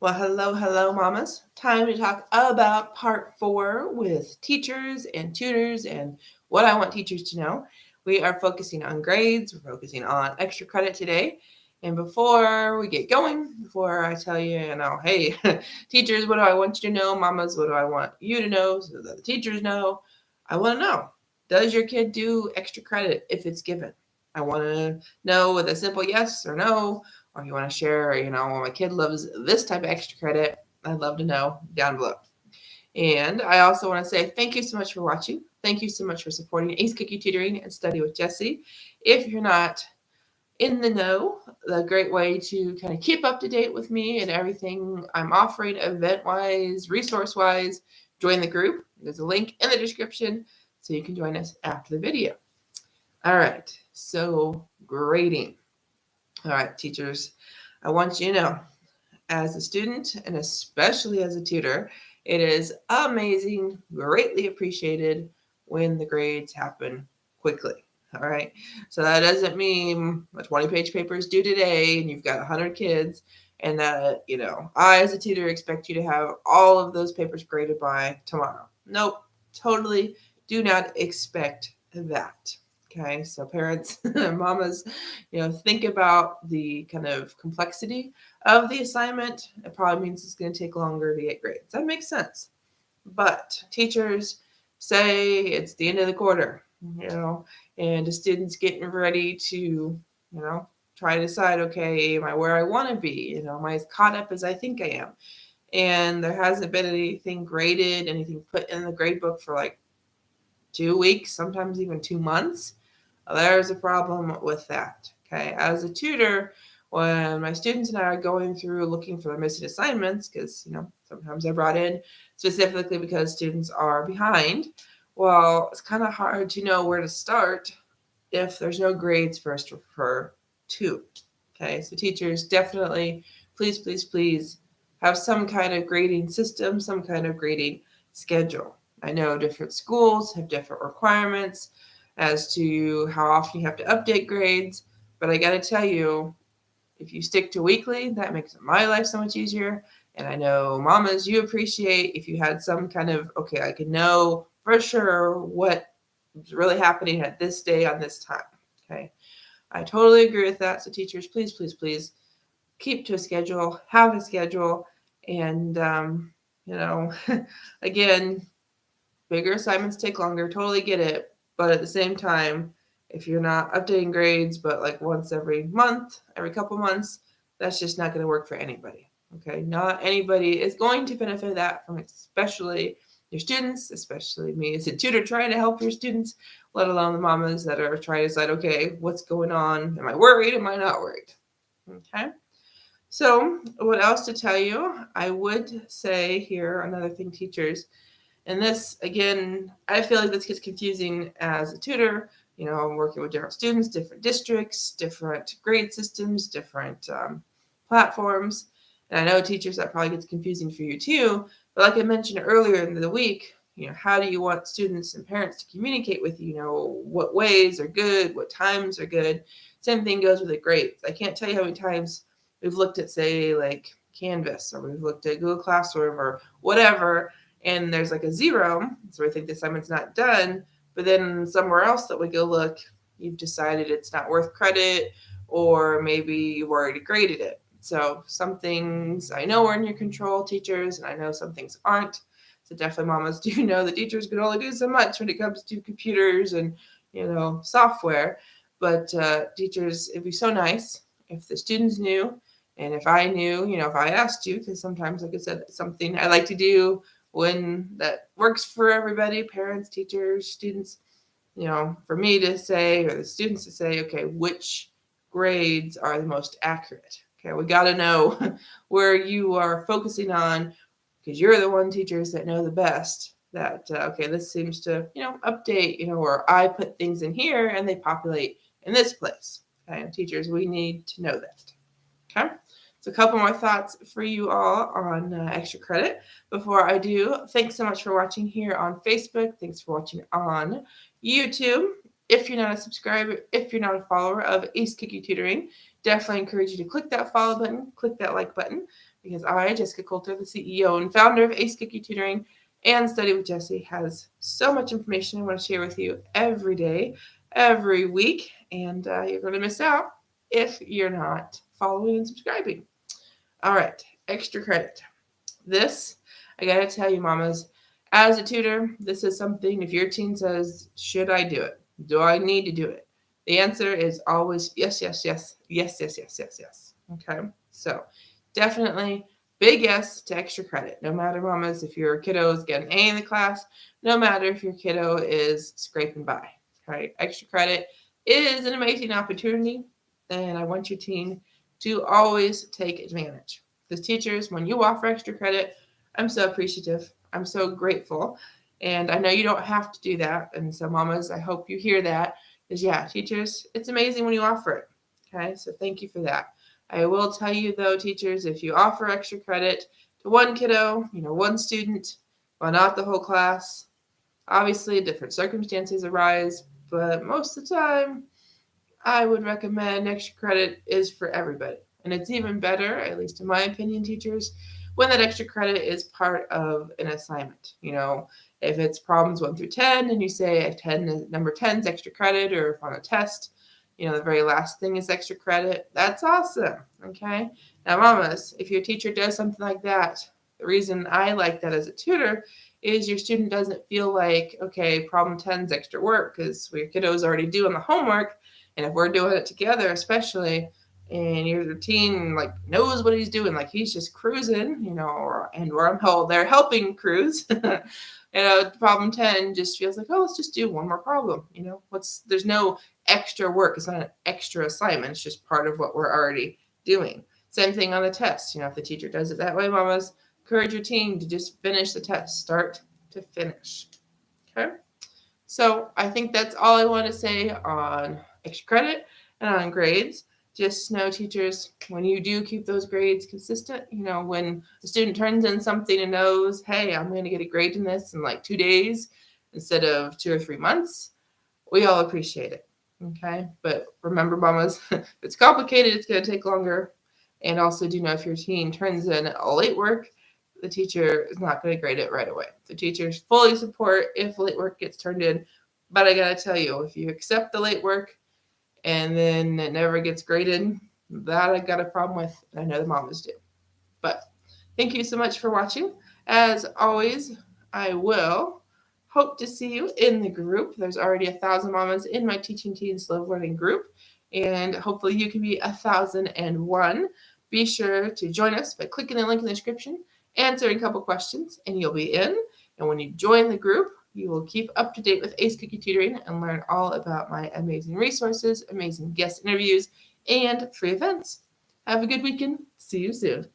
Well, hello, mamas. Time to talk about part 4 with teachers and tutors and what I want teachers to know. We are focusing on grades, we're focusing on extra credit today. And before we get going, before I tell you, hey, teachers, what do I want you to know? Mamas, what do I want you to know so that the teachers know? I want to know, does your kid do extra credit if it's given? I want to know with a simple yes or no, or if you want to share, my kid loves this type of extra credit, I'd love to know down below. And I also want to say thank you so much for watching. Thank you so much for supporting Ace Cookie Tutoring and Study with Jessie. If you're not in the know, a great way to kind of keep up to date with me and everything I'm offering event-wise, resource-wise, join the group. There's a link in the description so you can join us after the video. All right, so grading. All right, teachers, I want you to know, as a student and especially as a tutor, it is amazing, greatly appreciated when the grades happen quickly. All right, so that doesn't mean a 20-page paper is due today and you've got 100 kids and that, I as a tutor expect you to have all of those papers graded by tomorrow. Nope, totally do not expect that. Okay, so parents, mamas, think about the kind of complexity of the assignment. It probably means it's going to take longer to get grades. That makes sense. But teachers say it's the end of the quarter, and the student's getting ready to, try to decide, okay, am I where I want to be? Am I as caught up as I think I am? And there hasn't been anything graded, anything put in the grade book for like 2 weeks, sometimes even 2 months. There's a problem with that. Okay, as a tutor, when my students and I are going through looking for their missing assignments, because sometimes they're brought in specifically because students are behind, well, it's kind of hard to know where to start if there's no grades for us to refer to. Okay, so teachers, definitely, please have some kind of grading system, some kind of grading schedule. I know different schools have different requirements as to how often you have to update grades, but I got to tell you, if you stick to weekly, that makes my life so much easier. And I know mamas, you appreciate if you had some kind of, okay, I can know for sure what is really happening at this day on this time. Okay, I totally agree with that. So teachers, please keep to a schedule, have a schedule, and again, bigger assignments take longer, totally get it. But at the same time, if you're not updating grades, but like once every month, every couple months, that's just not going to work for anybody. Okay, not anybody is going to benefit that from, especially your students, especially me as a tutor trying to help your students, let alone the mamas that are trying to decide, okay, what's going on? Am I worried? Am I not worried? Okay. So, what else to tell you? I would say here, another thing, teachers, and this, again, I feel like this gets confusing as a tutor. I'm working with different students, different districts, different grade systems, different platforms. And I know teachers, that probably gets confusing for you too. But like I mentioned earlier in the week, how do you want students and parents to communicate with you? What ways are good? What times are good? Same thing goes with the grades. I can't tell you how many times we've looked at, say, like Canvas, or we've looked at Google Classroom or whatever, and there's like a 0, so I think the assignment's not done. But then somewhere else that we go look, you've decided it's not worth credit, or maybe you've already graded it. So some things I know are in your control, teachers, and I know some things aren't. So definitely, mamas, do know the teachers can only do so much when it comes to computers and software. But teachers, it'd be so nice if the students knew, and if I knew, if I asked you, because sometimes, like I said, it's something I like to do when that works for everybody, parents, teachers, students, for me to say, or the students to say, okay, which grades are the most accurate? Okay, we got to know where you are focusing on, because you're the one, teachers, that know the best that, okay, this seems to, update, or I put things in here and they populate in this place. Okay, and teachers, we need to know that. Okay. So a couple more thoughts for you all on extra credit. Before I do, thanks so much for watching here on Facebook. Thanks for watching on YouTube. If you're not a subscriber, if you're not a follower of Ace Cookie Tutoring, definitely encourage you to click that follow button, click that like button, because I, Jessica Coulter, the CEO and founder of Ace Cookie Tutoring and Study with Jessie, has so much information I want to share with you every day, every week, and you're going to miss out if you're not following and subscribing. All right, extra credit. This, I got to tell you, mamas, as a tutor, this is something, if your teen says, should I do it? Do I need to do it? The answer is always yes, yes, yes, yes, yes, yes, yes, yes. Okay, so definitely big yes to extra credit. No matter, mamas, if your kiddo is getting A in the class, no matter if your kiddo is scraping by. Okay, extra credit is an amazing opportunity, and I want your teen to always take advantage. Because teachers, when you offer extra credit, I'm so appreciative. I'm so grateful. And I know you don't have to do that. And so, mamas, I hope you hear that. Because, yeah, teachers, it's amazing when you offer it. Okay, so thank you for that. I will tell you, though, teachers, if you offer extra credit to one kiddo, one student, but not the whole class, obviously different circumstances arise. But most of the time, I would recommend extra credit is for everybody. And it's even better, at least in my opinion, teachers, when that extra credit is part of an assignment. If it's problems 1 through 10 and you say number 10 is extra credit, or if on a test, the very last thing is extra credit, that's awesome. Okay. Now, mamas, if your teacher does something like that, the reason I like that as a tutor is your student doesn't feel like, okay, problem 10 is extra work because your kiddo is already doing the homework. And if we're doing it together, especially, and your teen knows what he's doing, he's just cruising, they're helping cruise. Problem 10 just feels like, oh, let's just do one more problem. There's no extra work. It's not an extra assignment. It's just part of what we're already doing. Same thing on the test. If the teacher does it that way, mamas, encourage your teen to just finish the test, start to finish. Okay. So I think that's all I want to say on extra credit and on grades. Just know, teachers, when you do keep those grades consistent, when the student turns in something and knows, hey, I'm going to get a grade in this in 2 days instead of 2 or 3 months, we all appreciate it. Okay. But remember, mamas, if it's complicated, it's going to take longer. And also do know if your teen turns in late work, the teacher is not going to grade it right away. The teachers fully support if late work gets turned in. But I got to tell you, if you accept the late work and then it never gets graded, that I got a problem with, and I know the mamas do. But thank you so much for watching. As always, I will hope to see you in the group. There's already 1,000 mamas in my Teaching Teens Slow Learning group, and hopefully you can be 1,001. Be sure to join us by clicking the link in the description, answering a couple questions, and you'll be in. And when you join the group, you will keep up to date with Ace Cookie Tutoring and learn all about my amazing resources, amazing guest interviews, and free events. Have a good weekend. See you soon.